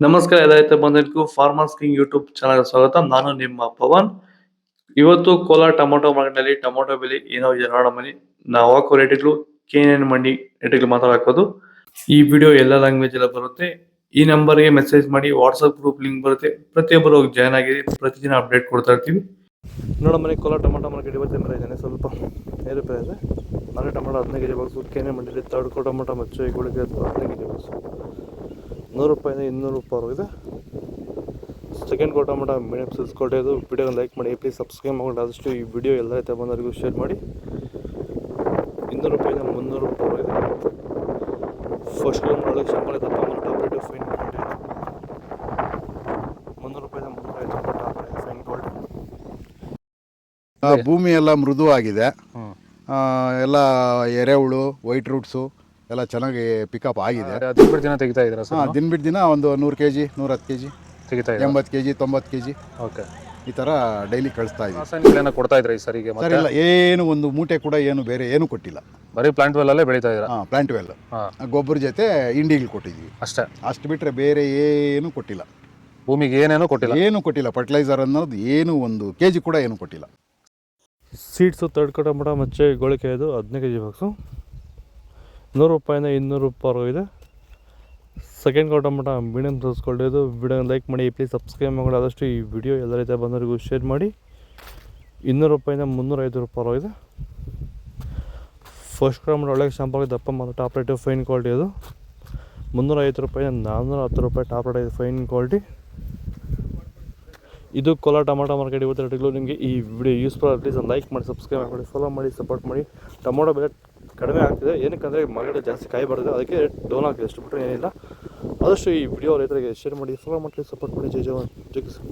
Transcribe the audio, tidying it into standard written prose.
ನಮಸ್ಕಾರ ಎಲ್ಲ ಬಂದಿದ್ದಕ್ಕೂ farmers king YouTube channel ಸ್ವಾಗತ. ನಾನು ನಿಮ್ಮ ಪವನ್. ಇವತ್ತು ಕೋಲಾರ ಟೊಮೊಟೊ ಮಾರ್ಕೆಟ್ನಲ್ಲಿ ಟೊಮೊಟೊ ಬೆಲೆ ಏನೋ ಇದೆ ನೋಡೋಣ ಬನ್ನಿ. ನಾವು ಹಾಕೋ ರೇಟ್ಗಳು KNN ಮಂಡಿ ರೇಟ್ಗಳು ಮಾತಾಡೋದು. ಈ ವಿಡಿಯೋ ಎಲ್ಲ ಲ್ಯಾಂಗ್ವೇಜ್ ಎಲ್ಲ ಬರುತ್ತೆ. ಈ ನಂಬರ್ಗೆ ಮೆಸೇಜ್ ಮಾಡಿ, ವಾಟ್ಸಪ್ ಗ್ರೂಪ್ ಲಿಂಕ್ ಬರುತ್ತೆ, ಪ್ರತಿಯೊಬ್ಬರು ಹೋಗಿ ಜಾಯ್ನ್ ಆಗಿ ಪ್ರತಿದಿನ ಅಪ್ಡೇಟ್ ಕೊಡ್ತಾ ಇರ್ತೀವಿ. ನೋಡೋ ಮನೆ ಕೋಲಾರ ಟೊಮೊಟೊ ಮಾರ್ಕೆಟ್ ಇವತ್ತೇ ಮರ ಇದ್ದಾನೆ, ಸ್ವಲ್ಪ ಏರುಪೇರು ಇದೆ. ಮನೆ ಟೊಮೊಟೊ 15 ಕೆಜಿ ಬಾಕ್ಸು, KNN ಮಂಡಿಲಿ ತಡ್ಕೋ ಟೊಮೊಟೊ ಮಚ್ಚು ಗುಳಿಗೆ 15 ಕೆಜಿ ಬಾಕ್ಸು ₹100 200 ಇದೆ. ಸೆಕೆಂಡ್ ಕೋಟ ಮಟ ಮೀಡಿಯಮ್ ಸೈಜ್ ಕೊಟ್ಟೆದು. ವಿಡಿಯೋನ ಲೈಕ್ ಮಾಡಿ, ಪ್ಲೀಸ್ ಸಬ್ಸ್ಕ್ರೈಬ್ ಮಾಡಿ. ಆದಷ್ಟು ಈ ವಿಡಿಯೋ ಎಲ್ಲ ಐತೆ ಬಂದವರಿಗೂ ಶೇರ್ ಮಾಡಿ. ₹200 300 ಇದೆ. ಫಸ್ಟ್ ಒಳಗೆ ಶಂಬಳ ದಪ್ಪ ಟಾಪ್ರೇಟಿವ್ ಫೈನ್ ಕ್ವಾಲಿಟಿ ಇದೆ. ₹300 350 ಟಾಪ್ರೇಟಿವ್ ಫೈನ್ ಕ್ವಾಲಿಟಿ. ಭೂಮಿ ಎಲ್ಲ ಮೃದುವಾಗಿದೆ, ಎಲ್ಲ ಎರೆಹುಳು, ವೈಟ್ ರೂಟ್ಸು ಎಲ್ಲ ಚೆನ್ನಾಗಿ ಪಿಕಪ್ ಆಗಿದೆ. ದಿನ ಬಿಟ್ಟು ದಿನ ತೆಗಿತಾ ಇದ್ದೀರಾ ಸರ್? ದಿನ ಬಿಟ್ಟು ದಿನ ಒಂದು 100 kg 110 kg ತೆಗಿತಾ ಇದ್ದೀರಾ? 80 kg 90 kg ಓಕೆ, ಈ ಥರ ಡೈಲಿ ಕಳಿಸ್ತಾ ಇದ್ದೀವಿ. ರಾಸಾಯನಿಕಗಳನ್ನ ಕೊಡ್ತಾ ಇದ್ರಾ ಈ ಸರಿಗೆ? ಸರ್ ಇಲ್ಲ, ಏನು ಒಂದು ಮೂಟೆ ಕೂಡ ಏನು ಬೇರೆ ಏನು ಕೊಟ್ಟಿಲ್ಲ. ಬರೀ ಪ್ಲಾಂಟ್ ವೆಲ್ ಅಲ್ಲೇ ಬೆಳೀತಾ ಇದ್ದೀರಾ? ಪ್ಲಾಂಟ್ ವೆಲ್ ಗೊಬ್ಬರ ಜೊತೆ ಇಂಡಿಗಳು ಕೊಟ್ಟಿದ್ದೀವಿ ಅಷ್ಟೇ. ಅಷ್ಟು ಬಿಟ್ಟರೆ ಬೇರೆ ಏನು ಕೊಟ್ಟಿಲ್ಲ. ಭೂಮಿಗೆ ಏನೇನೋ ಕೊಟ್ಟಿಲ್ಲ? ಏನು ಕೊಟ್ಟಿಲ್ಲ. ಫರ್ಟಿಲೈಸರ್ ಅನ್ನೋದು ಏನು 1 kg ಕೂಡ ಏನು ಕೊಟ್ಟಿಲ್ಲ. ಸೀಡ್ಸು ತಡ್ಕೋ ಟೊಮೊಟೊ ಮಚ್ಚೆ ಗೋಳಿಕೆ ಇದು 15 ಕೆಜಿ ಬಾಕ್ಸು ₹100 200 ಇದೆ. ಸೆಕೆಂಡ್ ಕೋಟ ಮಟ ಮೀಡಿಯಮ್ ತರಿಸ್ಕೊಳ್ಳೋದು. ವಿಡಿಯೋನ ಲೈಕ್ ಮಾಡಿ, ಪ್ಲೀಸ್ ಸಬ್ಸ್ಕ್ರೈಬ್ ಮಾಡಿ. ಆದಷ್ಟು ಈ ವಿಡಿಯೋ ಎಲ್ಲ ರೀತಿಯ ಬಂದವರಿಗೂ ಶೇರ್ ಮಾಡಿ. ₹200 350 ಇದೆ. ಫಸ್ಟ್ ಕೋಟ ಮಟ ಒಳ್ಳೆಗೆ ಶಾಂಪಾಗಿ ದಪ್ಪ ಮತ್ತು ಟಾಪ್ ರೇಟ್ ಫೈನ್ ಕ್ವಾಲಿಟಿ ಅದು. ₹350 410 ಟಾಪ್ ರೇಟ್ ಫೈನ್ ಕ್ವಾಲಿಟಿ. ಇದು ಕೋಲಾರ ಟೊಮೊಟೊ ಮಾರ್ಕೆಟ್ ಇವತ್ತು ರೇಟ್ಗಳು. ನಿಮಗೆ ಈ ವಿಡಿಯೋ ಯೂಸ್ಫುಲ್ ಪ್ಲೀಸ್ ಲೈಕ್ ಮಾಡಿ, ಸಬ್ಸ್ಕ್ರೈಬ್ ಮಾಡಿ, ಫಾಲೋ ಮಾಡಿ, ಸಪೋರ್ಟ್ ಮಾಡಿ. ಟೊಮೊಟೊ ಬೆಲೆ ಕಡಿಮೆ ಆಗ್ತಿದೆ, ಏನಕ್ಕಂದರೆ ಮಾರ್ಕೆಟ್ ಜಾಸ್ತಿ ಕಾಯಿ ಬರುತ್ತೆ, ಅದಕ್ಕೆ ಡೌನ್ ಆಗ್ತಿದೆ, ಅಷ್ಟು ಬಿಟ್ಟರೆ ಏನಿಲ್ಲ. ಆದಷ್ಟು ಈ ವಿಡಿಯೋ ರೈತರಿಗೆ ಶೇರ್ ಮಾಡಿ, ಫಾಲೋ ಮಾಡಿ, ಸಪೋರ್ಟ್ ಮಾಡಿ. ಜೈ ಜವಾನ್ ಜೈ ಕಿಸಾನ್.